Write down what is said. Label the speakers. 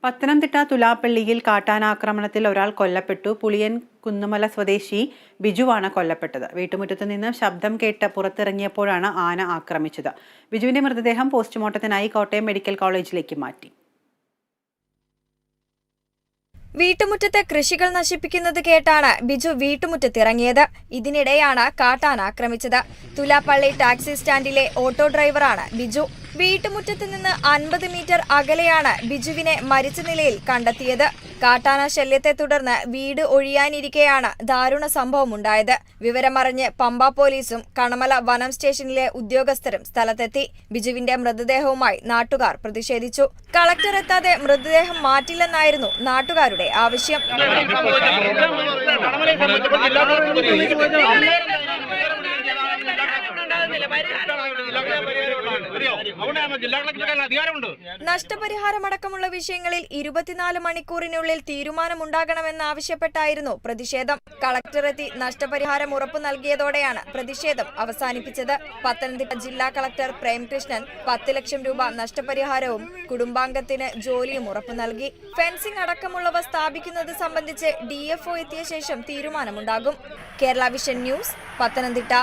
Speaker 1: പത്തനംതിട്ട തുലാപ്പള്ളിയിൽ കാട്ടാനാക്രമണത്തിൽ ഒരാൾ കൊല്ലപ്പെട്ടു. പുളിയൻ കുന്നുമല സ്വദേശി ബിജുവാണ് കൊല്ലപ്പെട്ടത്. വീട്ടുമുറ്റത്ത് നിന്ന് ശബ്ദം കേട്ട് പുറത്തിറങ്ങിയപ്പോഴാണ് ആന ആക്രമിച്ചത്. ബിജുവിന്റെ മൃതദേഹം പോസ്റ്റ്മോർട്ടത്തിനായി കോട്ടയം മെഡിക്കൽ കോളേജിലേക്ക് മാറ്റി.
Speaker 2: വീട്ടുമുറ്റത്തെ കൃഷികൾ നശിപ്പിക്കുന്നത് കേട്ടാണ് ബിജു വീട്ടുമുറ്റത്തിറങ്ങിയത്. ഇതിനിടെയാണ് കാട്ടാന ആക്രമിച്ചത്. തുലാപ്പള്ളി ടാക്സി സ്റ്റാൻഡിലെ ഓട്ടോ ഡ്രൈവറാണ് ബിജു. വീട്ടുമുറ്റത്ത് നിന്ന് 50 മീറ്റർ അകലെയാണ് ബിജുവിനെ മരിച്ച നിലയിൽ കണ്ടെത്തിയത്. കാട്ടാന ശല്യത്തെ തുടർന്ന് വീട് ഒഴിയാനിരിക്കെയാണ് ദാരുണ സംഭവമുണ്ടായത്. വിവരമറിഞ്ഞ് പമ്പ പോലീസും കണമല വനം സ്റ്റേഷനിലെ ഉദ്യോഗസ്ഥരും സ്ഥലത്തെത്തി. ബിജുവിന്റെ മൃതദേഹവുമായി നാട്ടുകാർ പ്രതിഷേധിച്ചു. കളക്ടർ എത്താതെ മൃതദേഹം മാറ്റില്ലെന്നായിരുന്നു നാട്ടുകാരുടെ ആവശ്യം. നഷ്ടപരിഹാരമടക്കമുള്ള വിഷയങ്ങളിൽ 24 മണിക്കൂറിനുള്ളിൽ തീരുമാനമുണ്ടാകണമെന്നാവശ്യപ്പെട്ടായിരുന്നു പ്രതിഷേധം. കളക്ടറെത്തി നഷ്ടപരിഹാരം ഉറപ്പു നൽകിയതോടെയാണ് പ്രതിഷേധം അവസാനിപ്പിച്ചത്. പത്തനംതിട്ട ജില്ലാ കളക്ടർ പ്രേംകൃഷ്ണൻ 10 ലക്ഷം രൂപ നഷ്ടപരിഹാരവും കുടുംബാംഗത്തിന് ജോലിയും ഉറപ്പു നൽകി. ഫെൻസിംഗ് അടക്കമുള്ളവ സ്ഥാപിക്കുന്നത് സംബന്ധിച്ച് DFO എത്തിയ ശേഷം തീരുമാനമുണ്ടാകും. Kerala vision news, Pathanamthitta.